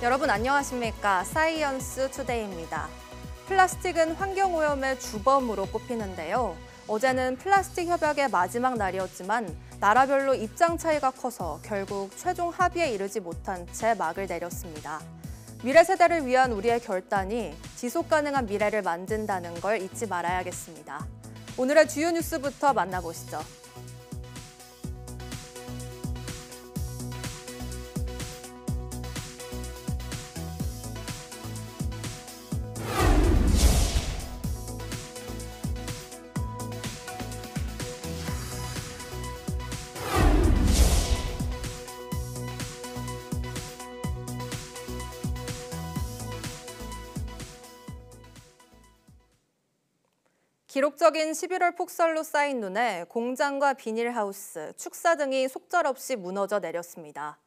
여러분 안녕하십니까? 사이언스 투데이입니다. 플라스틱은 환경오염의 주범으로 꼽히는데요. 어제는 플라스틱 협약의 마지막 날이었지만 나라별로 입장 차이가 커서 결국 최종 합의에 이르지 못한 채 막을 내렸습니다. 미래 세대를 위한 우리의 결단이 지속 가능한 미래를 만든다는 걸 잊지 말아야겠습니다. 오늘의 주요 뉴스부터 만나보시죠. 기록적인 11월 폭설로 쌓인 눈에 공장과 비닐하우스, 축사 등이 속절없이 무너져 내렸습니다.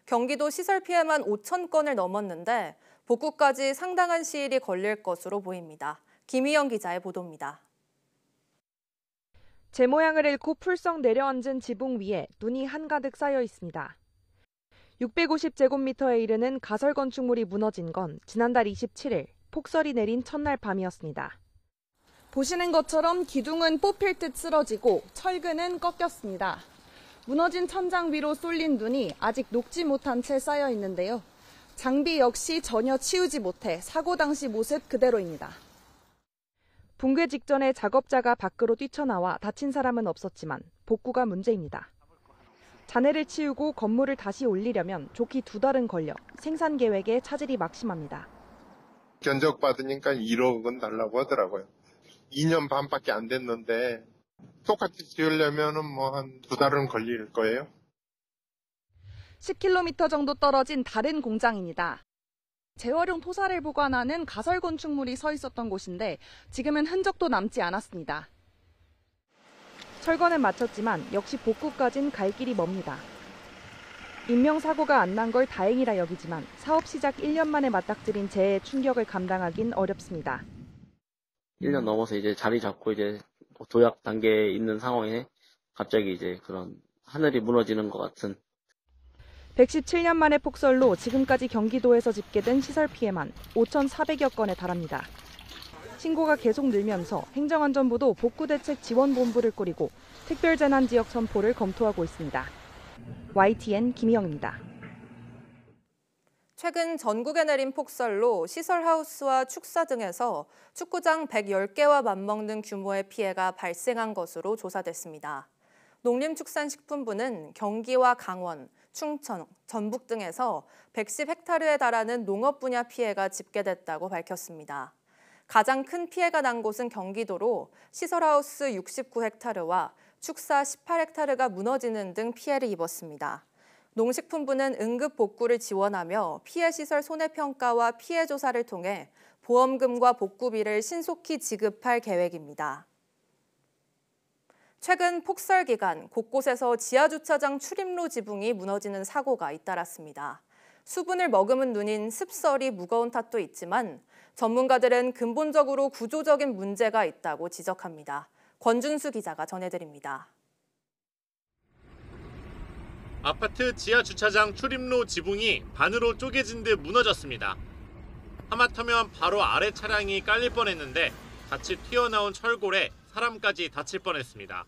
경기도 시설 피해만 5천 건을 넘었는데 복구까지 상당한 시일이 걸릴 것으로 보입니다. 김희영 기자의 보도입니다. 제 모양을 잃고 풀썩 내려앉은 지붕 위에 눈이 한가득 쌓여 있습니다. 650제곱미터에 이르는 가설 건축물이 무너진 건 지난달 27일 폭설이 내린 첫날 밤이었습니다. 보시는 것처럼 기둥은 뽑힐 듯 쓰러지고 철근은 꺾였습니다. 무너진 천장 위로 쏠린 눈이 아직 녹지 못한 채 쌓여 있는데요. 장비 역시 전혀 치우지 못해 사고 당시 모습 그대로입니다. 붕괴 직전에 작업자가 밖으로 뛰쳐나와 다친 사람은 없었지만 복구가 문제입니다. 잔해를 치우고 건물을 다시 올리려면 좋기 2달은 걸려 생산 계획에 차질이 막심합니다. 견적 받으니까 1억은 달라고 하더라고요. 2년 반밖에 안 됐는데 똑같이 지으려면은 한 2달은 걸릴 거예요. 10km 정도 떨어진 다른 공장입니다. 재활용 토사를 보관하는 가설 건축물이 서 있었던 곳인데 지금은 흔적도 남지 않았습니다. 철거는 마쳤지만 역시 복구까진 갈 길이 멉니다. 인명사고가 안 난 걸 다행이라 여기지만 사업 시작 1년 만에 맞닥뜨린 재해의 충격을 감당하긴 어렵습니다. 1년 넘어서 이제 자리 잡고 이제 도약 단계에 있는 상황에 갑자기 이제 그런 하늘이 무너지는 것 같은. 117년 만의 폭설로 지금까지 경기도에서 집계된 시설 피해만 5,400여 건에 달합니다. 신고가 계속 늘면서 행정안전부도 복구대책 지원본부를 꾸리고 특별재난지역 선포를 검토하고 있습니다. YTN 김희영입니다. 최근 전국에 내린 폭설로 시설하우스와 축사 등에서 축구장 110개와 맞먹는 규모의 피해가 발생한 것으로 조사됐습니다. 농림축산식품부는 경기와 강원, 충청, 전북 등에서 110헥타르에 달하는 농업 분야 피해가 집계됐다고 밝혔습니다. 가장 큰 피해가 난 곳은 경기도로 시설하우스 69헥타르와 축사 18헥타르가 무너지는 등 피해를 입었습니다. 농식품부는 응급 복구를 지원하며 피해 시설 손해평가와 피해 조사를 통해 보험금과 복구비를 신속히 지급할 계획입니다. 최근 폭설 기간 곳곳에서 지하주차장 출입로 지붕이 무너지는 사고가 잇따랐습니다. 수분을 머금은 눈인 습설이 무거운 탓도 있지만 전문가들은 근본적으로 구조적인 문제가 있다고 지적합니다. 권준수 기자가 전해드립니다. 아파트 지하주차장 출입로 지붕이 반으로 쪼개진 듯 무너졌습니다. 하마터면 바로 아래 차량이 깔릴 뻔했는데 같이 튀어나온 철골에 사람까지 다칠 뻔했습니다.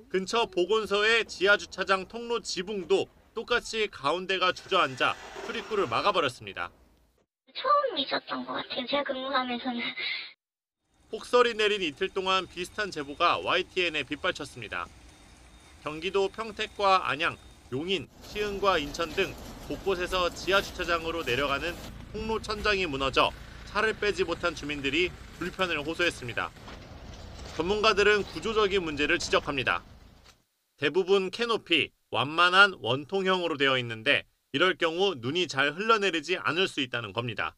근처 보건소의 지하주차장 통로 지붕도 똑같이 가운데가 주저앉아 출입구를 막아버렸습니다. 처음 있었던 것 같아요. 제가 근무하면서는. 폭설이 내린 이틀 동안 비슷한 제보가 YTN에 빗발쳤습니다. 경기도 평택과 안양, 용인, 시흥과 인천 등 곳곳에서 지하주차장으로 내려가는 통로 천장이 무너져 차를 빼지 못한 주민들이 불편을 호소했습니다. 전문가들은 구조적인 문제를 지적합니다. 대부분 캐노피, 완만한 원통형으로 되어 있는데 이럴 경우 눈이 잘 흘러내리지 않을 수 있다는 겁니다.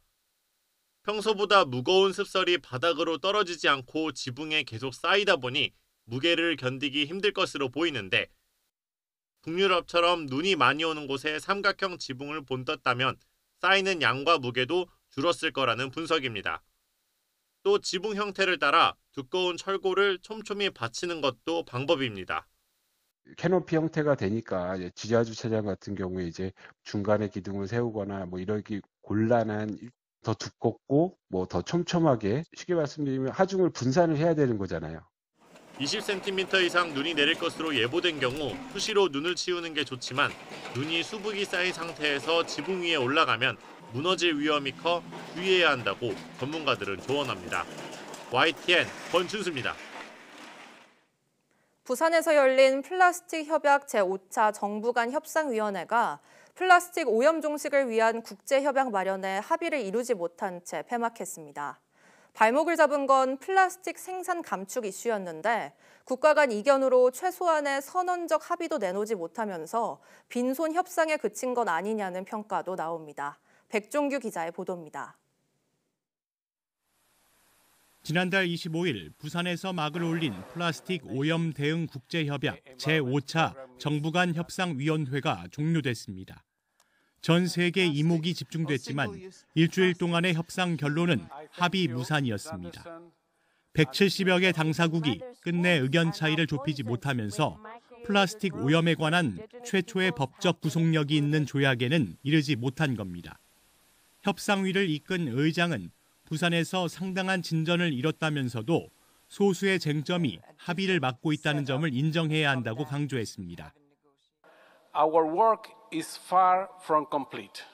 평소보다 무거운 습설이 바닥으로 떨어지지 않고 지붕에 계속 쌓이다 보니 무게를 견디기 힘들 것으로 보이는데 북유럽처럼 눈이 많이 오는 곳에 삼각형 지붕을 본떴다면 쌓이는 양과 무게도 줄었을 거라는 분석입니다. 또 지붕 형태를 따라 두꺼운 철골을 촘촘히 받치는 것도 방법입니다. 캐노피 형태가 되니까 지하 주차장 같은 경우에 이제 중간에 기둥을 세우거나 뭐 이러기 곤란한 더 두껍고 뭐 더 촘촘하게 쉽게 말씀드리면 하중을 분산을 해야 되는 거잖아요. 20cm 이상 눈이 내릴 것으로 예보된 경우 수시로 눈을 치우는 게 좋지만 눈이 수북이 쌓인 상태에서 지붕 위에 올라가면 무너질 위험이 커 주의해야 한다고 전문가들은 조언합니다. YTN 권춘수입니다. 부산에서 열린 플라스틱 협약 제5차 정부 간 협상위원회가 플라스틱 오염 종식을 위한 국제협약 마련에 합의를 이루지 못한 채 폐막했습니다. 발목을 잡은 건 플라스틱 생산 감축 이슈였는데 국가 간 이견으로 최소한의 선언적 합의도 내놓지 못하면서 빈손 협상에 그친 것 아니냐는 평가도 나옵니다. 백종규 기자의 보도입니다. 지난달 25일 부산에서 막을 올린 플라스틱 오염 대응 국제협약 제5차 정부 간 협상위원회가 종료됐습니다. 전 세계 이목이 집중됐지만 일주일 동안의 협상 결론은 합의 무산이었습니다. 170여 개 당사국이 끝내 의견 차이를 좁히지 못하면서 플라스틱 오염에 관한 최초의 법적 구속력이 있는 조약에는 이르지 못한 겁니다. 협상위를 이끈 의장은 부산에서 상당한 진전을 이뤘다면서도 소수의 쟁점이 합의를 막고 있다는 점을 인정해야 한다고 강조했습니다. Our work is far from complete,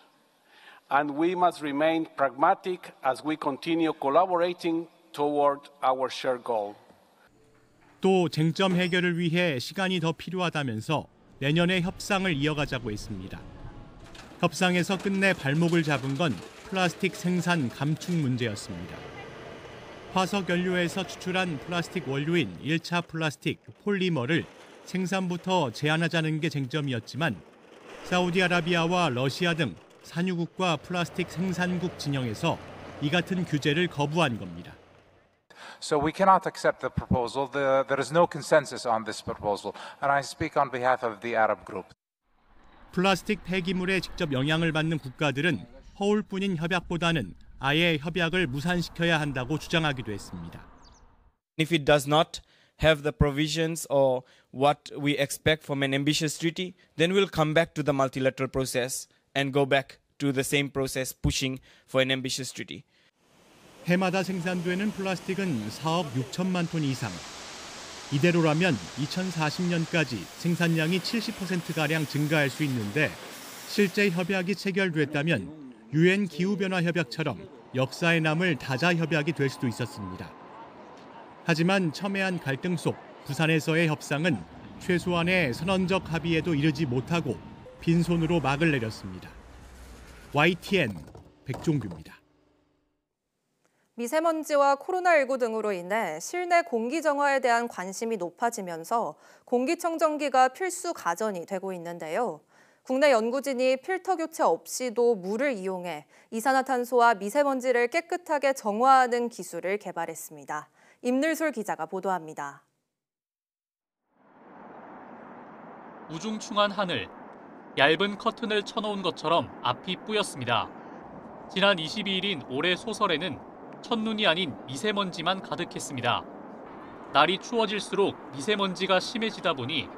and we must remain pragmatic as we continue collaborating toward our shared goal. 또 쟁점 해결을 위해 시간이 더 필요하다면서 내년에 협상을 이어가자고 했습니다. 협상에서 끝내 발목을 잡은 건 플라스틱 생산 감축 문제였습니다. 화석 연료에서 추출한 플라스틱 원료인 1차 플라스틱 폴리머를 생산부터 제한하자는 게 쟁점이었지만 사우디아라비아와 러시아 등 산유국과 플라스틱 생산국 진영에서 이 같은 규제를 거부한 겁니다. So we cannot accept the proposal. There is no consensus on this proposal, and I speak on behalf of the Arab group. 플라스틱 폐기물에 직접 영향을 받는 국가들은 허울뿐인 협약보다는 아예 협약을 무산시켜야 한다고 주장하기도 했습니다. If it does not have the provisions or what we expect from an ambitious treaty, then we'll come back to the multilateral process and go back to the same process pushing for an ambitious treaty. 해마다 생산되는 플라스틱은 4억 6천만 톤 이상. 이대로라면 2040년까지 생산량이 70%가량 증가할 수 있는데 실제 협약이 체결됐다면 유엔 기후변화 협약처럼 역사에 남을 다자 협약이 될 수도 있었습니다. 하지만 첨예한 갈등 속 부산에서의 협상은 최소한의 선언적 합의에도 이르지 못하고 빈손으로 막을 내렸습니다. YTN 백종규입니다. 미세먼지와 코로나19 등으로 인해 실내 공기 정화에 대한 관심이 높아지면서 공기청정기가 필수 가전이 되고 있는데요. 국내 연구진이 필터 교체 없이도 물을 이용해 이산화탄소와 미세먼지를 깨끗하게 정화하는 기술을 개발했습니다. 임늘솔 기자가 보도합니다. 우중충한 하늘, 얇은 커튼을 쳐놓은 것처럼 앞이 뿌였습니다. 지난 22일인 올해 소설에는 첫눈이 아닌 미세먼지만 가득했습니다. 날이 추워질수록 미세먼지가 심해지다 보니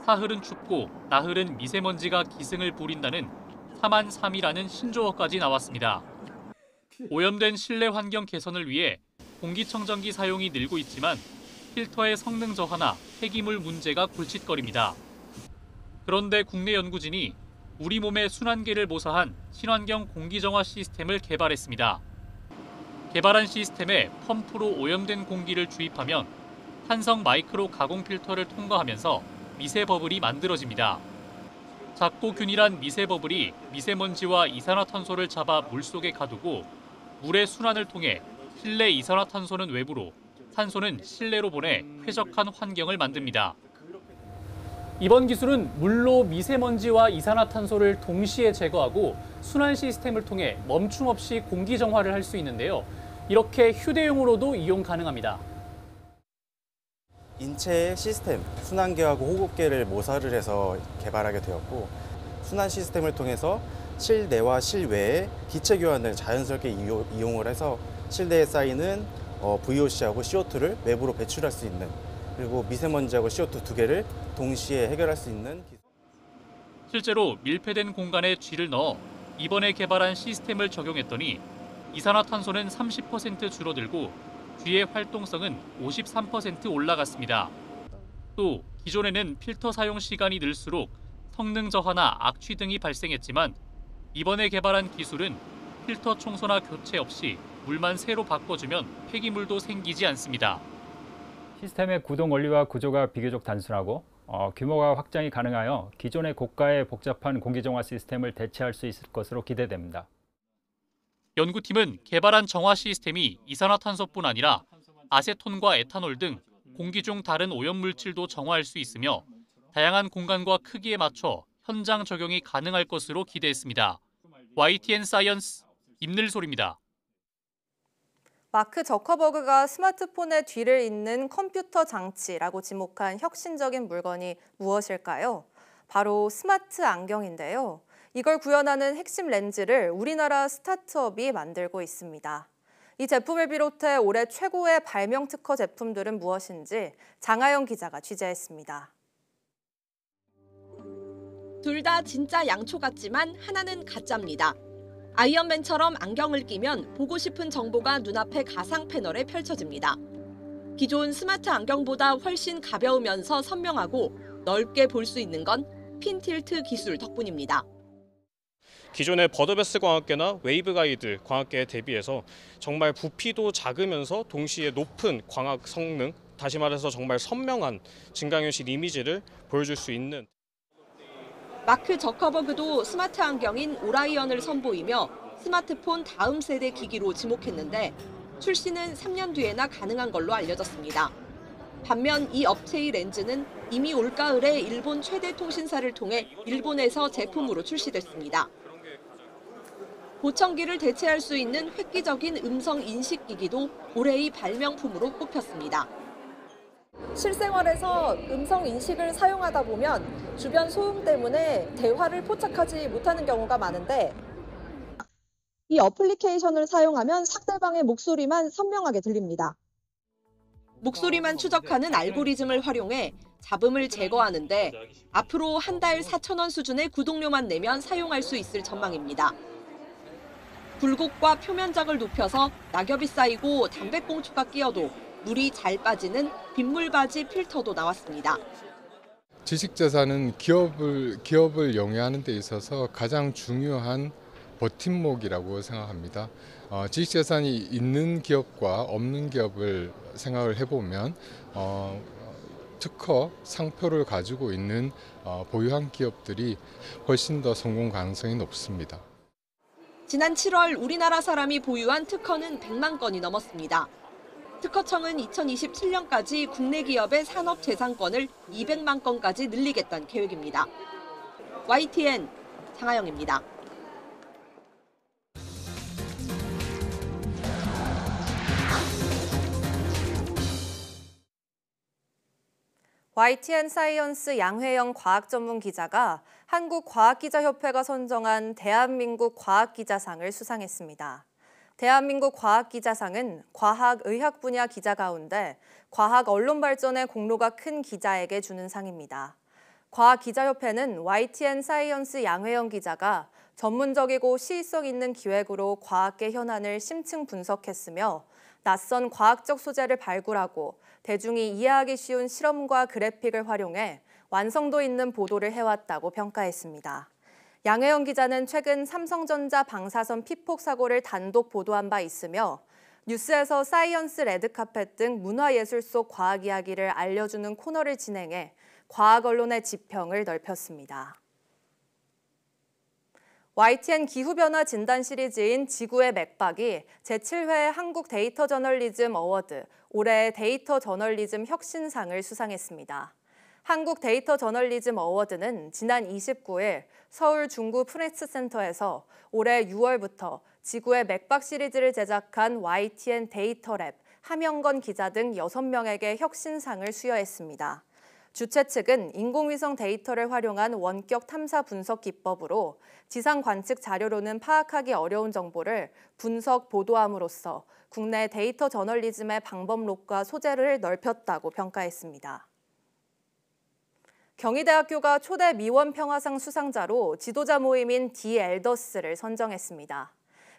사흘은 춥고 나흘은 미세먼지가 기승을 부린다는 3만3이라는 신조어까지 나왔습니다. 오염된 실내 환경 개선을 위해 공기청정기 사용이 늘고 있지만 필터의 성능 저하나 폐기물 문제가 골칫거립니다. 그런데 국내 연구진이 우리 몸의 순환계를 모사한 친환경 공기정화 시스템을 개발했습니다. 개발한 시스템에 펌프로 오염된 공기를 주입하면 탄성 마이크로 가공 필터를 통과하면서 미세 버블이 만들어집니다. 작고 균일한 미세 버블이 미세먼지와 이산화탄소를 잡아 물속에 가두고 물의 순환을 통해 실내 이산화탄소는 외부로, 탄소는 실내로 보내 쾌적한 환경을 만듭니다. 이번 기술은 물로 미세먼지와 이산화탄소를 동시에 제거하고 순환 시스템을 통해 멈춤 없이 공기 정화를 할 수 있는데요. 이렇게 휴대용으로도 이용 가능합니다. 인체의 시스템, 순환계하고 호흡계를 모사를 해서 개발하게 되었고 순환 시스템을 통해서 실내와 실외에 기체 교환을 자연스럽게 이용을 해서 실내에 쌓이는 VOC하고 CO2를 외부로 배출할 수 있는, 그리고 미세먼지하고 CO2 두 개를 동시에 해결할 수 있는 기술. 실제로 밀폐된 공간에 쥐를 넣어 이번에 개발한 시스템을 적용했더니 이산화탄소는 30% 줄어들고 쥐의 활동성은 53% 올라갔습니다. 또 기존에는 필터 사용 시간이 늘수록 성능 저하나 악취 등이 발생했지만 이번에 개발한 기술은 필터 청소나 교체 없이 물만 새로 바꿔주면 폐기물도 생기지 않습니다. 시스템의 구동 원리와 구조가 비교적 단순하고 규모가 확장이 가능하여 기존의 고가의 복잡한 공기정화 시스템을 대체할 수 있을 것으로 기대됩니다. 연구팀은 개발한 정화 시스템이 이산화탄소뿐 아니라 아세톤과 에탄올 등 공기 중 다른 오염물질도 정화할 수 있으며 다양한 공간과 크기에 맞춰 현장 적용이 가능할 것으로 기대했습니다. YTN 사이언스 임늘솔입니다. 마크 저커버그가 스마트폰의 뒤를 잇는 컴퓨터 장치라고 지목한 혁신적인 물건이 무엇일까요? 바로 스마트 안경인데요. 이걸 구현하는 핵심 렌즈를 우리나라 스타트업이 만들고 있습니다. 이 제품을 비롯해 올해 최고의 발명 특허 제품들은 무엇인지 장하영 기자가 취재했습니다. 둘 다 진짜 양초 같지만 하나는 가짜입니다. 아이언맨처럼 안경을 끼면 보고 싶은 정보가 눈앞에 가상 패널에 펼쳐집니다. 기존 스마트 안경보다 훨씬 가벼우면서 선명하고 넓게 볼 수 있는 건 핀틸트 기술 덕분입니다. 기존의 버드베스 광학계나 웨이브가이드 광학계에 대비해서 정말 부피도 작으면서 동시에 높은 광학 성능, 다시 말해서 정말 선명한 증강현실 이미지를 보여줄 수 있는. 마크 저커버그도 스마트 안경인 오라이언을 선보이며 스마트폰 다음 세대 기기로 지목했는데 출시는 3년 뒤에나 가능한 걸로 알려졌습니다. 반면 이 업체의 렌즈는 이미 올가을에 일본 최대 통신사를 통해 일본에서 제품으로 출시됐습니다. 보청기를 대체할 수 있는 획기적인 음성 인식 기기도 올해의 발명품으로 꼽혔습니다. 실생활에서 음성 인식을 사용하다 보면 주변 소음 때문에 대화를 포착하지 못하는 경우가 많은데 이 어플리케이션을 사용하면 상대방의 목소리만 선명하게 들립니다. 목소리만 추적하는 알고리즘을 활용해 잡음을 제거하는데 앞으로 한 달 4,000원 수준의 구독료만 내면 사용할 수 있을 전망입니다. 굴곡과 표면적을 높여서 낙엽이 쌓이고 담배꽁초가 끼어도 물이 잘 빠지는 빗물바지 필터도 나왔습니다. 지식자산은 기업을 영위하는 데 있어서 가장 중요한 버팀목이라고 생각합니다. 지식자산이 있는 기업과 없는 기업을 생각을 해보면 특허, 상표를 가지고 있는 보유한 기업들이 훨씬 더 성공 가능성이 높습니다. 지난 7월 우리나라 사람이 보유한 특허는 100만 건이 넘었습니다. 특허청은 2027년까지 국내 기업의 산업 재산권을 200만 건까지 늘리겠다는 계획입니다. YTN 장하영입니다. YTN 사이언스 양회영 과학전문기자가 한국과학기자협회가 선정한 대한민국 과학기자상을 수상했습니다. 대한민국 과학기자상은 과학, 의학 분야 기자 가운데 과학 언론 발전에 공로가 큰 기자에게 주는 상입니다. 과학기자협회는 YTN 사이언스 양회영 기자가 전문적이고 시의성 있는 기획으로 과학계 현안을 심층 분석했으며 낯선 과학적 소재를 발굴하고 대중이 이해하기 쉬운 실험과 그래픽을 활용해 완성도 있는 보도를 해왔다고 평가했습니다. 양회영 기자는 최근 삼성전자 방사선 피폭 사고를 단독 보도한 바 있으며 뉴스에서 사이언스 레드카펫 등 문화예술 속 과학 이야기를 알려주는 코너를 진행해 과학 언론의 지평을 넓혔습니다. YTN 기후변화 진단 시리즈인 지구의 맥박이 제7회 한국 데이터 저널리즘 어워드 올해의 데이터 저널리즘 혁신상을 수상했습니다. 한국 데이터 저널리즘 어워드는 지난 29일 서울 중구 프레스센터에서 올해 6월부터 지구의 맥박 시리즈를 제작한 YTN 데이터랩, 함영건 기자 등 6명에게 혁신상을 수여했습니다. 주최 측은 인공위성 데이터를 활용한 원격 탐사 분석 기법으로 지상 관측 자료로는 파악하기 어려운 정보를 분석, 보도함으로써 국내 데이터 저널리즘의 방법론과 소재를 넓혔다고 평가했습니다. 경희대학교가 초대 미원평화상 수상자로 지도자 모임인 디 엘더스를 선정했습니다.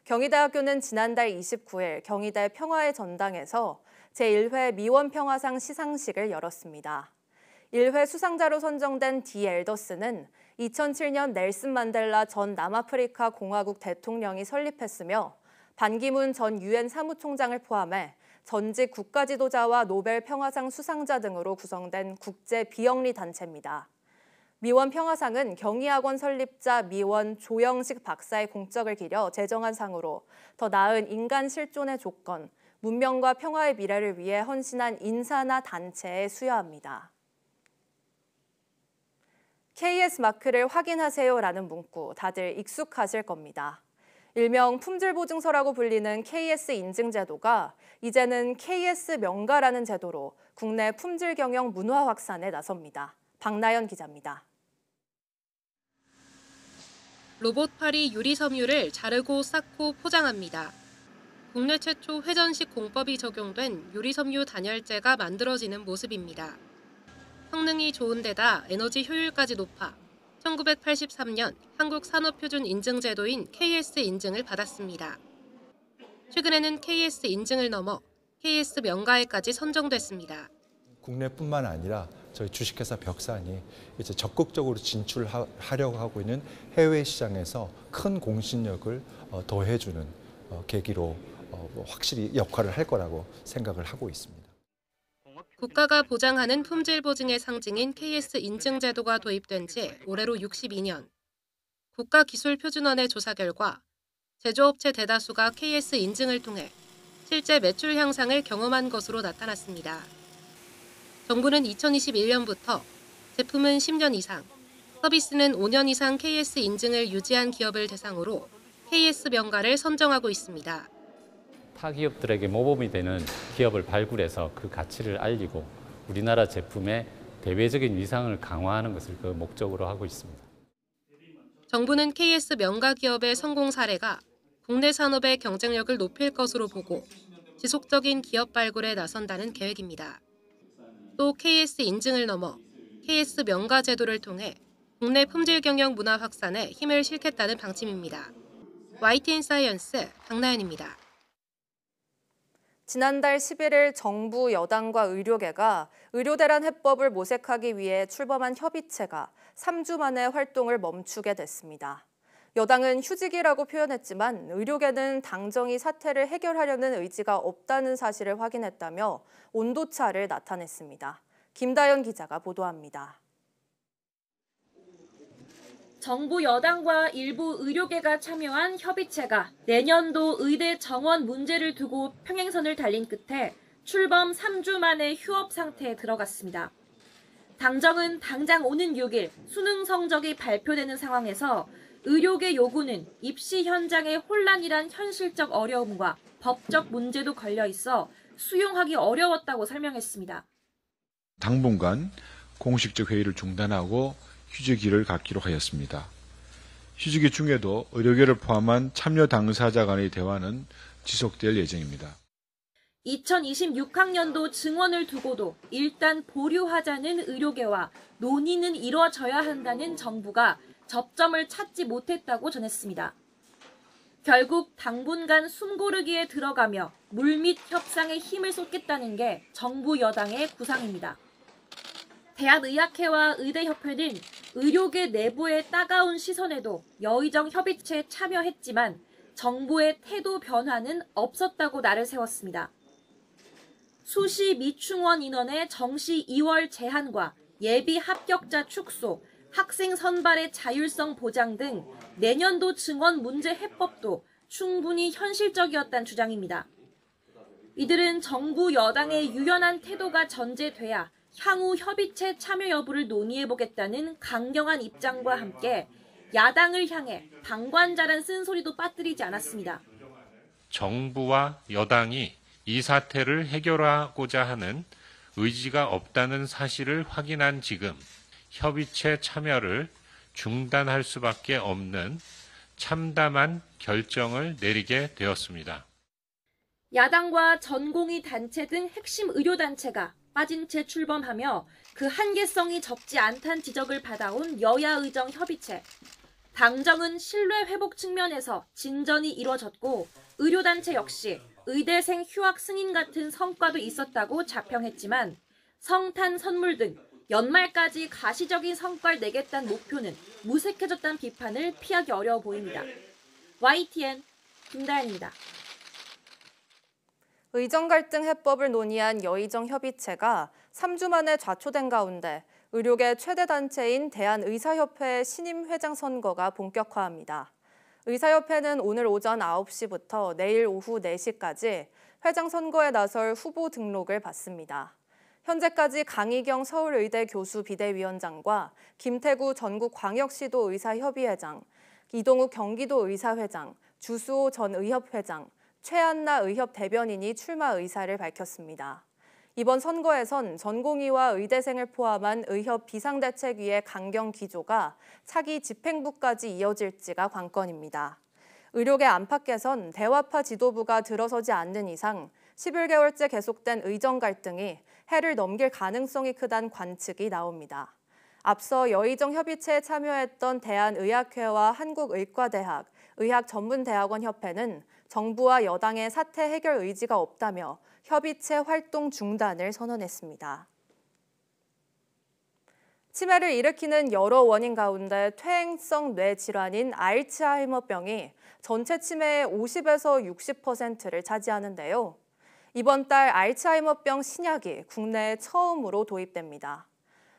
경희대학교는 지난달 29일 경희대 평화의 전당에서 제1회 미원평화상 시상식을 열었습니다. 1회 수상자로 선정된 디 엘더스는 2007년 넬슨 만델라 전 남아프리카 공화국 대통령이 설립했으며 반기문 전 유엔 사무총장을 포함해 전직 국가 지도자와 노벨 평화상 수상자 등으로 구성된 국제 비영리 단체입니다. 미원 평화상은 경희학원 설립자 미원 조영식 박사의 공적을 기려 제정한 상으로 더 나은 인간 실존의 조건, 문명과 평화의 미래를 위해 헌신한 인사나 단체에 수여합니다. KS 마크를 확인하세요라는 문구 다들 익숙하실 겁니다. 일명 품질보증서라고 불리는 KS 인증 제도가 이제는 KS 명가라는 제도로 국내 품질 경영 문화 확산에 나섭니다. 박나연 기자입니다. 로봇팔이 유리섬유를 자르고 쌓고 포장합니다. 국내 최초 회전식 공법이 적용된 유리섬유 단열재가 만들어지는 모습입니다. 성능이 좋은 데다 에너지 효율까지 높아 1983년 한국산업표준 인증제도인 KS 인증을 받았습니다. 최근에는 KS 인증을 넘어 KS 명가에까지 선정됐습니다. 국내뿐만 아니라 저희 주식회사 벽산이 이제 적극적으로 진출하려고 하고 있는 해외 시장에서 큰 공신력을 더해주는 계기로 확실히 역할을 할 거라고 생각을 하고 있습니다. 국가가 보장하는 품질 보증의 상징인 KS 인증 제도가 도입된 지 올해로 62년. 국가기술표준원의 조사 결과 제조업체 대다수가 KS 인증을 통해 실제 매출 향상을 경험한 것으로 나타났습니다. 정부는 2021년부터 제품은 10년 이상, 서비스는 5년 이상 KS 인증을 유지한 기업을 대상으로 KS 명가를 선정하고 있습니다. 타 기업들에게 모범이 되는 기업을 발굴해서 그 가치를 알리고 우리나라 제품의 대외적인 위상을 강화하는 것을 그 목적으로 하고 있습니다. 정부는 KS 명가 기업의 성공 사례가 국내 산업의 경쟁력을 높일 것으로 보고 지속적인 기업 발굴에 나선다는 계획입니다. 또 KS 인증을 넘어 KS 명가 제도를 통해 국내 품질 경영 문화 확산에 힘을 실겠다는 방침입니다. YTN 사이언스 박나연입니다. 지난달 11일 정부, 여당과 의료계가 의료대란 해법을 모색하기 위해 출범한 협의체가 3주 만에 활동을 멈추게 됐습니다. 여당은 휴직이라고 표현했지만 의료계는 당정이 사태를 해결하려는 의지가 없다는 사실을 확인했다며 온도차를 나타냈습니다. 김다연 기자가 보도합니다. 정부 여당과 일부 의료계가 참여한 협의체가 내년도 의대 정원 문제를 두고 평행선을 달린 끝에 출범 3주 만에 휴업 상태에 들어갔습니다. 당정은 당장 오는 6일 수능 성적이 발표되는 상황에서 의료계 요구는 입시 현장의 혼란이란 현실적 어려움과 법적 문제도 걸려 있어 수용하기 어려웠다고 설명했습니다. 당분간 공식적 회의를 중단하고 휴직일을 갖기로 하였습니다. 휴직일 중에도 의료계를 포함한 참여 당사자 간의 대화는 지속될 예정입니다. 2026학년도 증원을 두고도 일단 보류하자는 의료계와 논의는 이뤄져야 한다는 정부가 접점을 찾지 못했다고 전했습니다. 결국 당분간 숨고르기에 들어가며 물밑 협상에 힘을 쏟겠다는 게 정부 여당의 구상입니다. 대한의학회와 의대협회는 의료계 내부의 따가운 시선에도 여의정 협의체에 참여했지만 정부의 태도 변화는 없었다고 날을 세웠습니다. 수시 미충원 인원의 정시 2월 제한과 예비 합격자 축소, 학생 선발의 자율성 보장 등 내년도 증원 문제 해법도 충분히 현실적이었다는 주장입니다. 이들은 정부 여당의 유연한 태도가 전제돼야 향후 협의체 참여 여부를 논의해보겠다는 강경한 입장과 함께 야당을 향해 방관자란 쓴소리도 빠뜨리지 않았습니다. 정부와 여당이 이 사태를 해결하고자 하는 의지가 없다는 사실을 확인한 지금 협의체 참여를 중단할 수밖에 없는 참담한 결정을 내리게 되었습니다. 야당과 전공의 단체 등 핵심 의료단체가 빠진 채 출범하며 그 한계성이 적지 않다는 지적을 받아온 여야 의정 협의체. 당정은 신뢰 회복 측면에서 진전이 이뤄졌고 의료단체 역시 의대생 휴학 승인 같은 성과도 있었다고 자평했지만 성탄 선물 등 연말까지 가시적인 성과를 내겠다는 목표는 무색해졌다는 비판을 피하기 어려워 보입니다. YTN 김다현입니다. 의정 갈등 해법을 논의한 여의정 협의체가 3주 만에 좌초된 가운데 의료계 최대 단체인 대한의사협회 신임 회장 선거가 본격화합니다. 의사협회는 오늘 오전 9시부터 내일 오후 4시까지 회장 선거에 나설 후보 등록을 받습니다. 현재까지 강희경 서울의대 교수 비대위원장과 김태구 전국광역시도 의사협의회장, 이동욱 경기도의사회장, 주수호 전 의협회장, 최한나 의협 대변인이 출마 의사를 밝혔습니다. 이번 선거에선 전공의와 의대생을 포함한 의협 비상대책위의 강경 기조가 차기 집행부까지 이어질지가 관건입니다. 의료계 안팎에선 대화파 지도부가 들어서지 않는 이상 11개월째 계속된 의정 갈등이 해를 넘길 가능성이 크다는 관측이 나옵니다. 앞서 여의정 협의체에 참여했던 대한의학회와 한국의과대학, 의학전문대학원협회는 정부와 여당의 사태 해결 의지가 없다며 협의체 활동 중단을 선언했습니다. 치매를 일으키는 여러 원인 가운데 퇴행성 뇌 질환인 알츠하이머병이 전체 치매의 50에서 60%를 차지하는데요. 이번 달 알츠하이머병 신약이 국내에 처음으로 도입됩니다.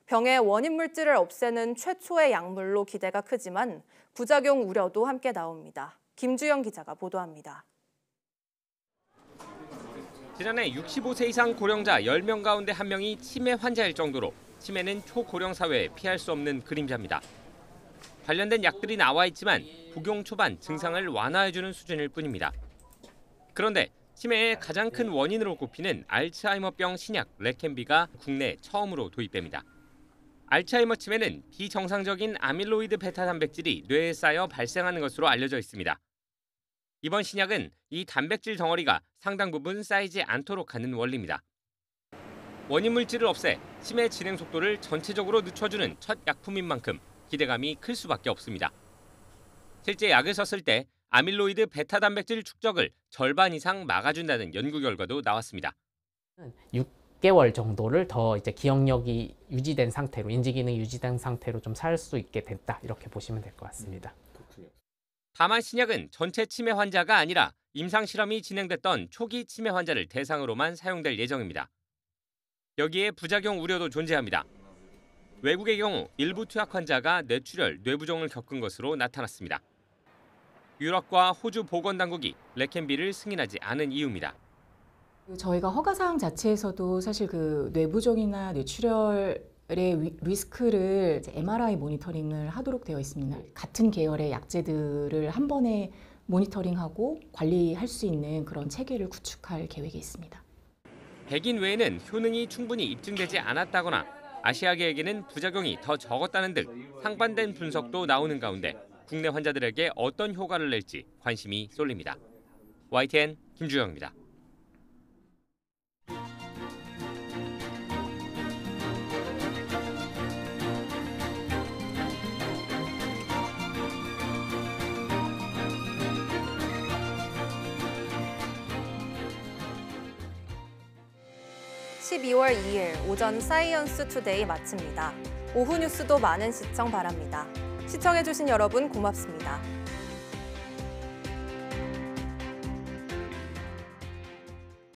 병의 원인 물질을 없애는 최초의 약물로 기대가 크지만 부작용 우려도 함께 나옵니다. 김주영 기자가 보도합니다. 지난해 65세 이상 고령자 10명 가운데 1명이 치매 환자일 정도로 치매는 초고령 사회에 피할 수 없는 그림자입니다. 관련된 약들이 나와 있지만服用 초반 증상을 완화해주는 수준일 뿐입니다. 그런데 치매의 가장 큰 원인으로 꼽히는 알츠하이머병 신약 레켐비가 국내에 처음으로 도입됩니다. 알츠하이머 치매는 비정상적인 아밀로이드 베타 단백질이 뇌에 쌓여 발생하는 것으로 알려져 있습니다. 이번 신약은 이 단백질 덩어리가 상당 부분 쌓이지 않도록 하는 원리입니다. 원인 물질을 없애 치매 진행 속도를 전체적으로 늦춰주는 첫 약품인 만큼 기대감이 클 수밖에 없습니다. 실제 약을 썼을 때 아밀로이드 베타 단백질 축적을 절반 이상 막아준다는 연구 결과도 나왔습니다. 6개월 정도를 더 이제 기억력이 유지된 상태로, 인지 기능이 유지된 상태로 좀 살 수 있게 됐다, 이렇게 보시면 될 것 같습니다. 다만 신약은 전체 치매 환자가 아니라 임상 실험이 진행됐던 초기 치매 환자를 대상으로만 사용될 예정입니다. 여기에 부작용 우려도 존재합니다. 외국의 경우 일부 투약 환자가 뇌출혈, 뇌부종을 겪은 것으로 나타났습니다. 유럽과 호주 보건당국이 레켐비를 승인하지 않은 이유입니다. 저희가 허가사항 자체에서도 사실 그 뇌부종이나 뇌출혈의 리스크를 MRI 모니터링을 하도록 되어 있습니다. 같은 계열의 약제들을 한 번에 모니터링하고 관리할 수 있는 그런 체계를 구축할 계획이 있습니다. 백인 외에는 효능이 충분히 입증되지 않았다거나 아시아계에게는 부작용이 더 적었다는 등 상반된 분석도 나오는 가운데 국내 환자들에게 어떤 효과를 낼지 관심이 쏠립니다. YTN 김주영입니다. (12월 2일) 오전 사이언스 투데이 마칩니다. 오후 뉴스도 많은 시청 바랍니다. 시청해주신 여러분 고맙습니다.